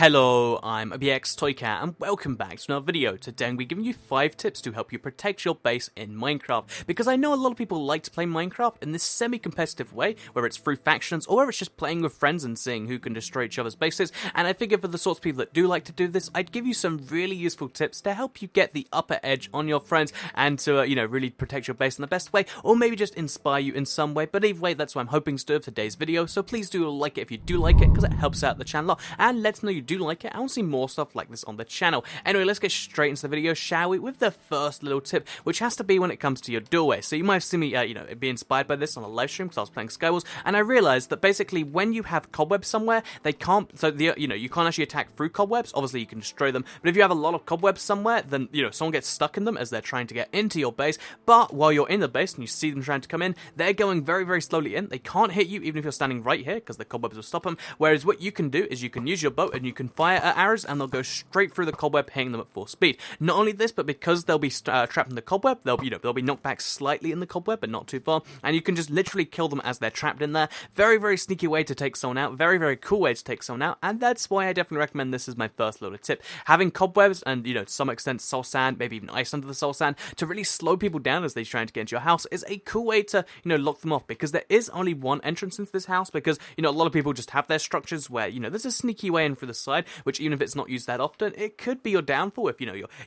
Hello, I'm BX Toycat and welcome back to another video. Today I'm giving you 5 tips to help you protect your base in Minecraft, because I know a lot of people like to play Minecraft in this semi-competitive way, whether it's through factions or whether it's just playing with friends and seeing who can destroy each other's bases, and I figured for the sorts of people that do like to do this, I'd give you some really useful tips to help you get the upper edge on your friends and to, really protect your base in the best way, or maybe just inspire you in some way. But either way, that's what I'm hoping to do with today's video, so please do like it if you do like it, because it helps out the channel a lot, and let us know you do like it. I want to see more stuff like this on the channel. Anyway, let's get straight into the video, shall we, with the first little tip, which has to be when it comes to your doorway. So you might have seen me, be inspired by this on a live stream because I was playing Skywars, and I realized that basically when you have cobwebs somewhere, they can't, you can't actually attack through cobwebs. Obviously, you can destroy them, but if you have a lot of cobwebs somewhere, then, someone gets stuck in them as they're trying to get into your base, but while you're in the base and you see them trying to come in, they're going very, very slowly in. They can't hit you even if you're standing right here because the cobwebs will stop them, whereas what you can do is you can use your bow and you can fire at arrows and they'll go straight through the cobweb, hitting them at full speed. Not only this, but because they'll be trapped in the cobweb, they'll be knocked back slightly in the cobweb, but not too far, and you can just literally kill them as they're trapped in there. Very, very sneaky way to take someone out. Very, very cool way to take someone out, and that's why I definitely recommend this as my first little tip. Having cobwebs and, to some extent soul sand, maybe even ice under the soul sand, to really slow people down as they're trying to get into your house is a cool way to, lock them off, because there is only one entrance into this house, because, a lot of people just have their structures where, there's a sneaky way in through the side, which even if it's not used that often, it could be your downfall if,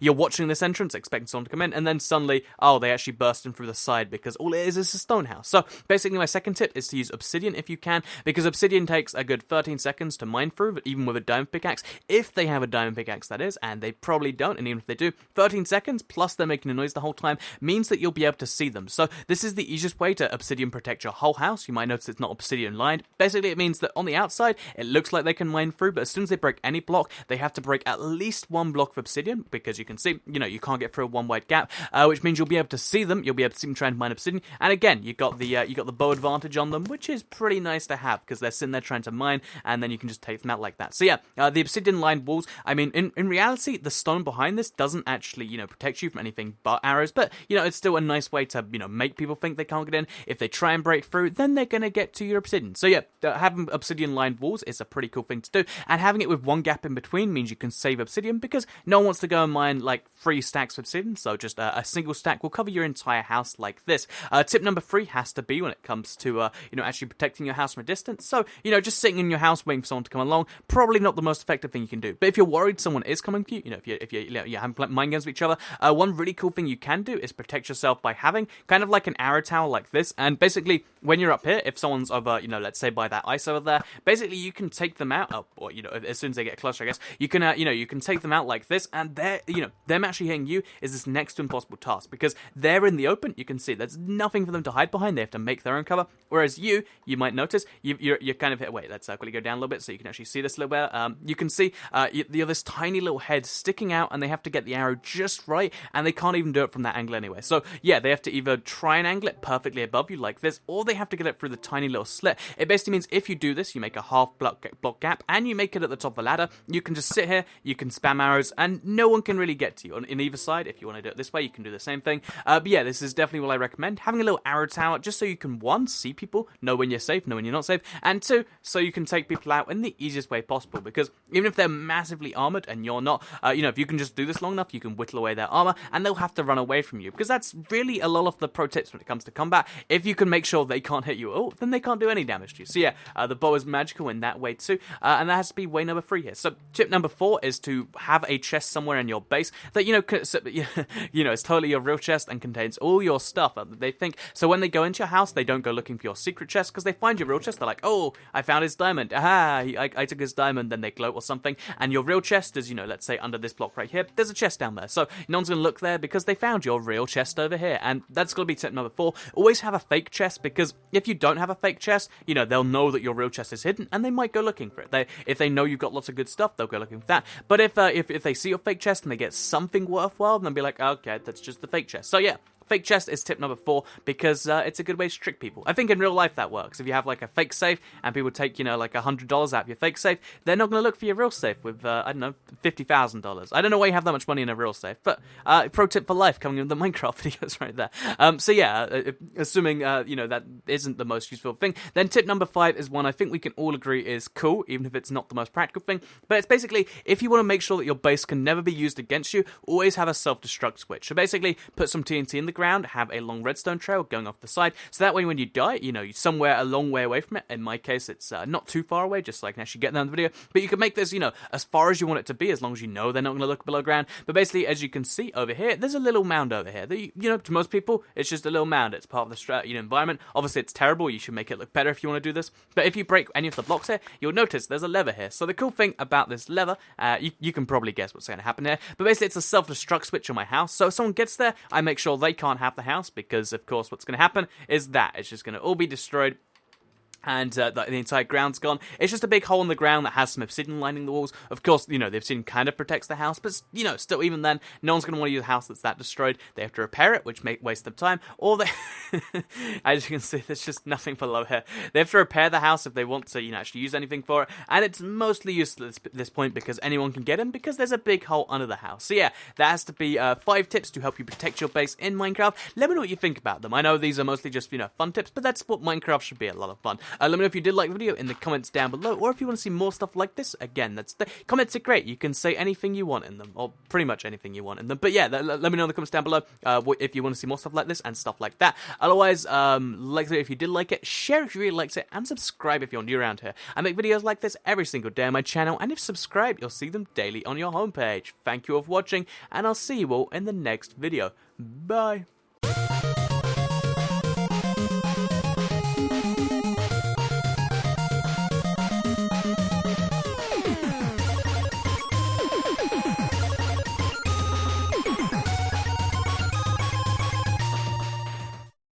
you're watching this entrance, expecting someone to come in, and then suddenly, they actually burst in through the side, because all it is a stone house. So, basically my second tip is to use obsidian if you can, because obsidian takes a good 13 seconds to mine through, but even with a diamond pickaxe, if they have a diamond pickaxe that is, and they probably don't, and even if they do, 13 seconds, plus they're making a noise the whole time, means that you'll be able to see them. So, this is the easiest way to obsidian protect your whole house. You might notice it's not obsidian lined. Basically, it means that on the outside, it looks like they can mine through, but as soon as they break any block, they have to break at least one block of obsidian, because you can see, you can't get through a one wide gap, which means you'll be able to see them, you'll be able to see them trying to mine obsidian, and again, you got the bow advantage on them, which is pretty nice to have, because they're sitting there trying to mine, and then you can just take them out like that. So yeah, the obsidian lined walls, I mean, in reality, the stone behind this doesn't actually, protect you from anything but arrows, but, it's still a nice way to, make people think they can't get in. If they try and break through, then they're gonna get to your obsidian. So yeah, having obsidian lined walls is a pretty cool thing to do, and having it with one gap in between means you can save obsidian, because no one wants to go and mine like 3 stacks of obsidian, so just a single stack will cover your entire house like this. Tip number 3 has to be when it comes to, actually protecting your house from a distance. So, just sitting in your house waiting for someone to come along, probably not the most effective thing you can do. But if you're worried someone is coming to you, if you haven't mind games with each other, one really cool thing you can do is protect yourself by having kind of like an arrow tower like this, and basically when you're up here, if someone's over, let's say by that ice over there, basically you can take them out, or, as soon as they get closer, I guess, you can, you can take them out like this, and they're, them actually hitting you is this next to impossible task, because they're in the open, you can see, there's nothing for them to hide behind, they have to make their own cover, whereas you might notice, you're kind of hit, wait, let's quickly go down a little bit so you can actually see this a little bit, you can see, you have this tiny little head sticking out, and they have to get the arrow just right, and they can't even do it from that angle anyway, so yeah, they have to either try and angle it perfectly above you like this, or they have to get it through the tiny little slit. It basically means if you do this, you make a half block gap, and you make it at the top of the ladder, you can just sit here, you can spam arrows, and no one can really get to you. On either side, if you want to do it this way, you can do the same thing. But yeah, this is definitely what I recommend. Having a little arrow tower, just so you can, 1, see people, know when you're safe, know when you're not safe, and 2, so you can take people out in the easiest way possible, because even if they're massively armored and you're not, if you can just do this long enough, you can whittle away their armor, and they'll have to run away from you, because that's really a lot of the pro tips when it comes to combat. If you can make sure they can't hit you at all, then they can't do any damage to you. So yeah, the bow is magical in that way too, and that has to be way number 3 here. So tip number 4 is to have a chest somewhere in your base that, it's totally your real chest and contains all your stuff that they think. So when they go into your house, they don't go looking for your secret chest, because they find your real chest, they're like, oh, I found his diamond, aha, I took his diamond, then they gloat or something, and your real chest is, let's say under this block right here, there's a chest down there, so no one's going to look there because they found your real chest over here, and that's going to be tip number 4. Always have a fake chest, because if you don't have a fake chest, they'll know that your real chest is hidden, and they might go looking for it. If they know you've got lots of good stuff, they'll go looking for that. But if they see your fake chest and they get something worthwhile, then they'll be like, okay, that's just the fake chest. So yeah, Fake chest is tip number 4 because it's a good way to trick people. I think in real life that works. If you have like a fake safe and people take, you know, like $100 out of your fake safe, they're not going to look for your real safe with, I don't know, $50,000. I don't know why you have that much money in a real safe, but pro tip for life coming in the Minecraft videos right there. So yeah, assuming, you know, that isn't the most useful thing, then tip number 5 is one I think we can all agree is cool, even if it's not the most practical thing. But it's basically, if you want to make sure that your base can never be used against you, always have a self-destruct switch. So basically, put some TNT in the ground, have a long redstone trail going off the side, so that way when you die, you know, you're somewhere a long way away from it. In my case, it's not too far away, just so I can actually get down the video. But you can make this, you know, as far as you want it to be, as long as you know they're not going to look below ground. But basically, as you can see over here, there's a little mound over here. That, you know, to most people, it's just a little mound. It's part of the environment. Obviously, it's terrible. You should make it look better if you want to do this. But if you break any of the blocks here, you'll notice there's a lever here. So the cool thing about this lever, you can probably guess what's going to happen here. But basically, it's a self-destruct switch on my house. So if someone gets there, I make sure they can't have the house because, of course, what's going to happen is that it's just going to all be destroyed. And the entire ground's gone. It's just a big hole in the ground that has some obsidian lining the walls. Of course, you know, the obsidian kind of protects the house, but, you know, still, even then, no one's going to want to use a house that's that destroyed. They have to repair it, which may waste them time, or they... As you can see, there's just nothing below here. They have to repair the house if they want to, you know, actually use anything for it, and it's mostly useless at this point because anyone can get in because there's a big hole under the house. So yeah, that has to be 5 tips to help you protect your base in Minecraft. Let me know what you think about them. I know these are mostly just, you know, fun tips, but that's what Minecraft should be, a lot of fun. Let me know if you did like the video in the comments down below, or if you want to see more stuff like this. Again, that's the comments are great. You can say anything you want in them, or pretty much anything you want in them. But yeah, let me know in the comments down below if you want to see more stuff like this and stuff like that. Otherwise, like the video if you did like it, share if you really liked it, and subscribe if you're new around here. I make videos like this every single day on my channel, and if subscribed, you'll see them daily on your homepage. Thank you all for watching, and I'll see you all in the next video. Bye.